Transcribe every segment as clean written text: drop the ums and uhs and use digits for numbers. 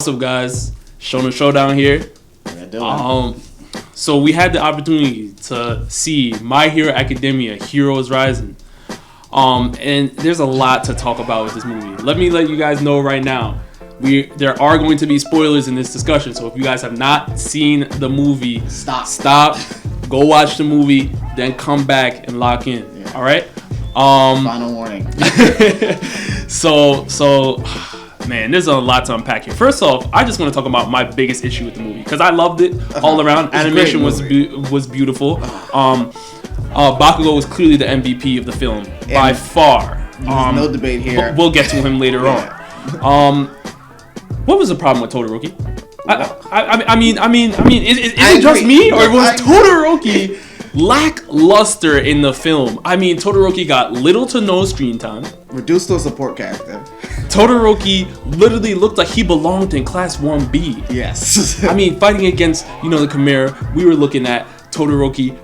What's up, guys? Shonen Showdown here. So we had the opportunity to see My Hero Academia: Heroes Rising. And there's a lot to talk about with this movie. Let you guys know right now. There are going to be spoilers in this discussion. So if you guys have not seen the movie, stop, go watch the movie, then come back and lock in. Yeah. All right. Final warning. So. Man, there's a lot to unpack here. First off, I just want to talk about my biggest issue with the movie because I loved it all around. Animation was beautiful. Bakugo was clearly the MVP of the film by far. There's no debate here. We'll get to him later on. What was the problem with Todoroki? I mean, is it just me or was Todoroki lackluster in the film? I mean, Todoroki got little to no screen time. Reduced to a support character. Todoroki literally looked like he belonged in Class 1B. Yes. I mean, fighting against, the Chimera, we were looking at Todoroki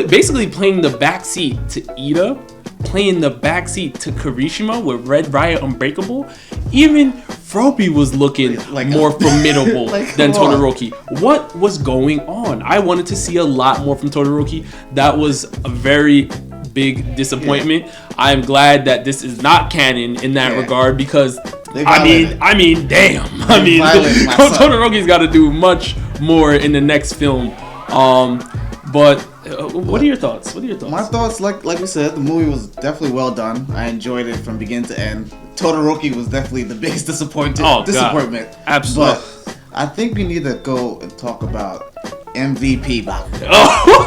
basically playing the backseat to Ida, playing the backseat to Kirishima with Red Riot Unbreakable. Even Froppy was looking more formidable than Todoroki. What was going on? I wanted to see a lot more from Todoroki. That was a very big disappointment. I am glad that this is not canon in that regard because I mean, damn. Todoroki's got to do much more in the next film. But what are your thoughts? My thoughts, like we said, the movie was definitely well done. I enjoyed it from beginning to end. Todoroki was definitely the biggest disappointment. Absolutely. But I think we need to go and talk about MVP Bakugo.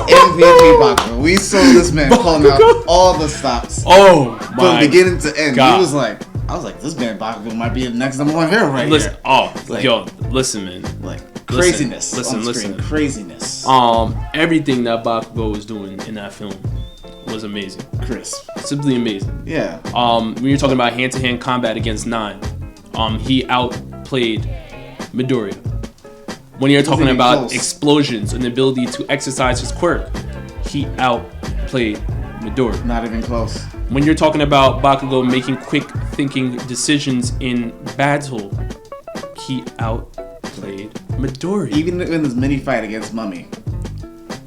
MVP Bakugo. We saw this man pulling out all the stops. Oh my! From beginning to end, God. I was like, this man Bakugo might be the next number one hero here. Listen, man. Craziness. Listen. Craziness. Everything that Bakugo was doing in that film was amazing. Crisp. Simply amazing. Yeah. When you're talking about hand-to-hand combat against Nine, he outplayed Midoriya. When you're talking about explosions and the ability to exercise his quirk, he outplayed Midoriya. Not even close. When you're talking about Bakugo making quick thinking decisions in battle, he outplayed Midoriya. Even in his mini fight against Mummy,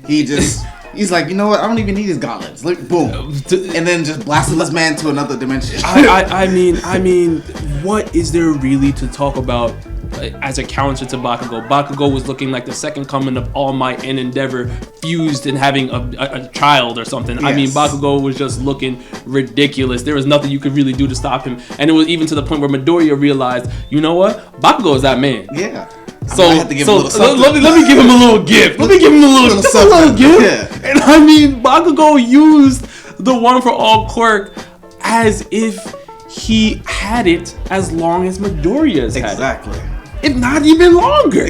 he's like, you know what? I don't even need his gauntlets. Like, boom, and then just blasted this man to another dimension. I mean, what is there really to talk about? As a counter to Bakugo. Bakugo was looking like the second coming of All Might and Endeavor fused and having a child or something. Yes. I mean, Bakugo was just looking ridiculous. There was nothing you could really do to stop him. And it was even to the point where Midoriya realized, you know what? Bakugo is that man. Yeah. So let me give him a little gift. Let me give him a little gift. Yeah. And I mean, Bakugo used the One for All quirk as if he had it as long as Midoriya's had it. Exactly. If not even longer.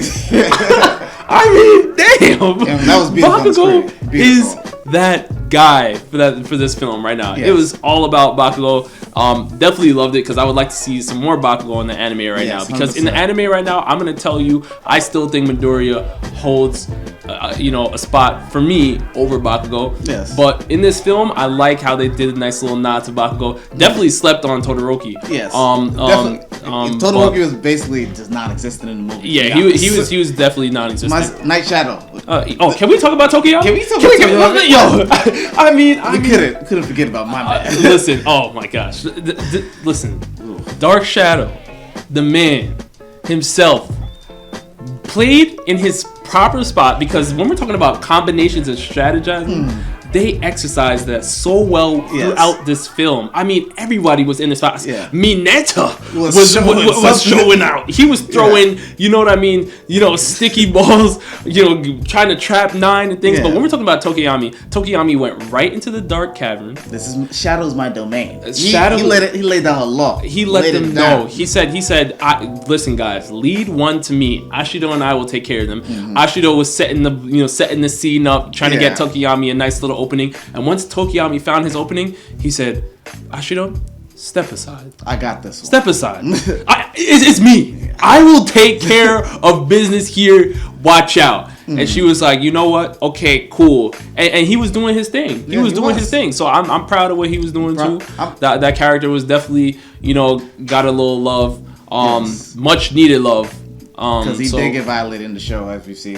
I mean, damn. Yeah, that was Bakugo is that guy for this film right now. Yes. It was all about Bakugo. Definitely loved it because I would like to see some more Bakugo in the anime right now. Because 100%. In the anime right now, I'm gonna tell you, I still think Midoriya holds a spot for me over Bakugo. Yes. But in this film, I like how they did a nice little nod to Bakugo. Definitely slept on Todoroki. Yes. Definitely. Todoroki was basically just non-existent in the movie. Yeah, he was definitely non-existent. Night Shadow. Can we talk about Tokiyami? Can we talk about Tokiyami? Yo, we couldn't forget about my man. Listen, oh my gosh. Listen, Dark Shadow, the man himself, played in his proper spot because when we're talking about combinations and strategizing, they exercised that so well throughout this film. I mean, everybody was in the spot. Yeah. Mineta was showing out. He was throwing, you know what I mean? Sticky balls, trying to trap Nine and things. Yeah. But when we're talking about Tokiyami went right into the dark cavern. Shadow's my domain. He laid down a law. He let them know. He said, listen guys, lead one to me. Ashido and I will take care of them. Mm-hmm. Ashido was setting the scene up, trying to get Tokiyami a nice little opening. And once Tokiyami found his opening, he said, Ashido, step aside. I got this one. Step aside. It's me. I will take care of business here. Watch out. And she was like, you know what? Okay, cool. And he was doing his thing. He was doing his thing. So I'm proud of what he was doing too. That character was definitely, got a little love. Much needed love. Because he did get violated in the show, as we see.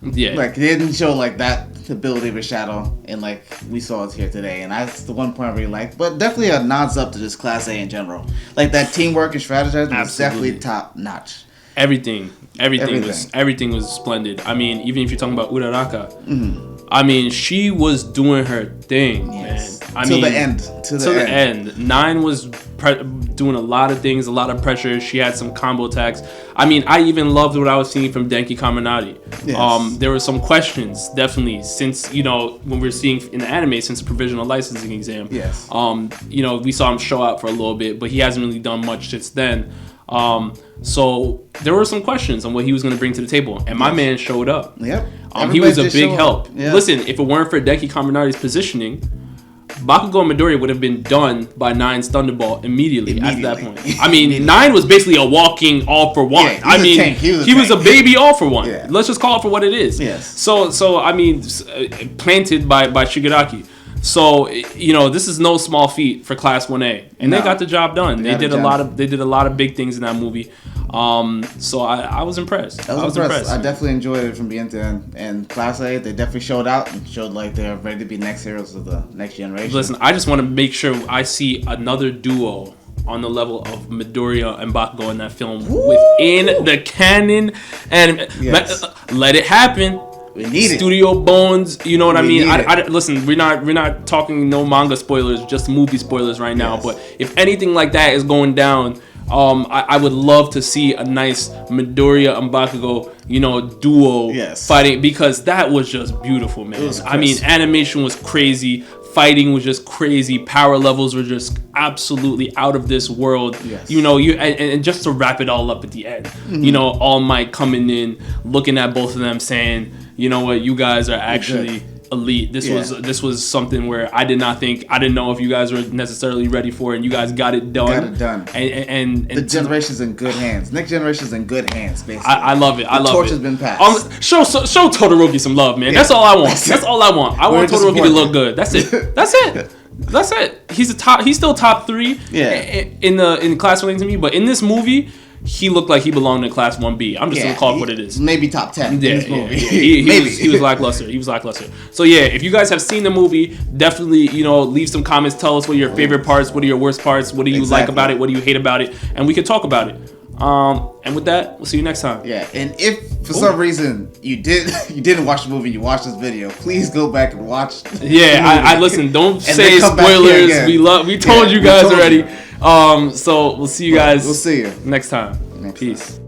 Yeah. Like, they didn't show, like, that ability of a shadow, and, like, we saw it here today. And that's the one point I really like. But definitely a nods up to just Class A in general. Like, that teamwork and strategizing was definitely top notch. Everything was splendid. I mean, even if you're talking about Uraraka, I mean, she was doing her thing, man. To the end. To the end. 9 was doing a lot of things, a lot of pressure. She had some combo attacks. I mean, I even loved what I was seeing from Denki Kaminari. Yes. There were some questions, definitely, since, you know, when we're seeing in the anime, since the provisional licensing exam. Yes. You know, we saw him show out for a little bit, but he hasn't really done much since then. So there were some questions on what he was going to bring to the table, and my man showed up. Yep. He was a big help. Yeah. Listen, if it weren't for Denki Kaminari's positioning, Bakugo and Midoriya would have been done by 9's Thunderbolt immediately at that point. I mean, 9 was basically a walking all for one. Yeah, he was a baby all for one. Yeah. Let's just call it for what it is. Yes. So I mean, planted by Shigaraki. So, you know, this is no small feat for Class 1A, and they got the job done. They did a lot of big things in that movie. So I was impressed. I was impressed. I definitely enjoyed it from beginning to end. And Class A, they definitely showed out and showed like they're ready to be next heroes of the next generation. Listen, I just want to make sure I see another duo on the level of Midoriya and Bakugo in that film within the canon, and let it happen. We need Studio Bones, you know what I mean? Listen, we're not talking no manga spoilers, just movie spoilers right now. But if anything like that is going down, I would love to see a nice Midoriya and Bakugo, you know, duo fighting, because that was just beautiful, man. I mean, animation was crazy. Fighting was just crazy. Power levels were just absolutely out of this world. Yes. You know, and just to wrap it all up at the end, you know, All Might coming in, looking at both of them, saying, you know what, you guys are actually elite. This was something where I didn't know if you guys were necessarily ready for it, and you guys got it done. And the generation's in good hands. Next generation's in good hands, basically. I love it. I love it. The torch has been passed. Show Todoroki some love, man. That's all I want. That's all I want. I want Todoroki to look good. That's it. That's it. That's it. He's still top 3 in Class 1 to me, but in this movie, he looked like he belonged in Class 1B. I'm just gonna call it what it is. Maybe top 10. He was lackluster. He was lackluster. So yeah, if you guys have seen the movie, definitely, you know, leave some comments. Tell us what are your favorite parts, what are your worst parts, what do you like about it, what do you hate about it, and we can talk about it. And with that, we'll see you next time. Yeah, and if for some reason you didn't watch the movie, you watched this video, please go back and watch. Yeah, I listen. Don't say spoilers. We told you guys already. So we'll see you guys. We'll see you next time. Peace.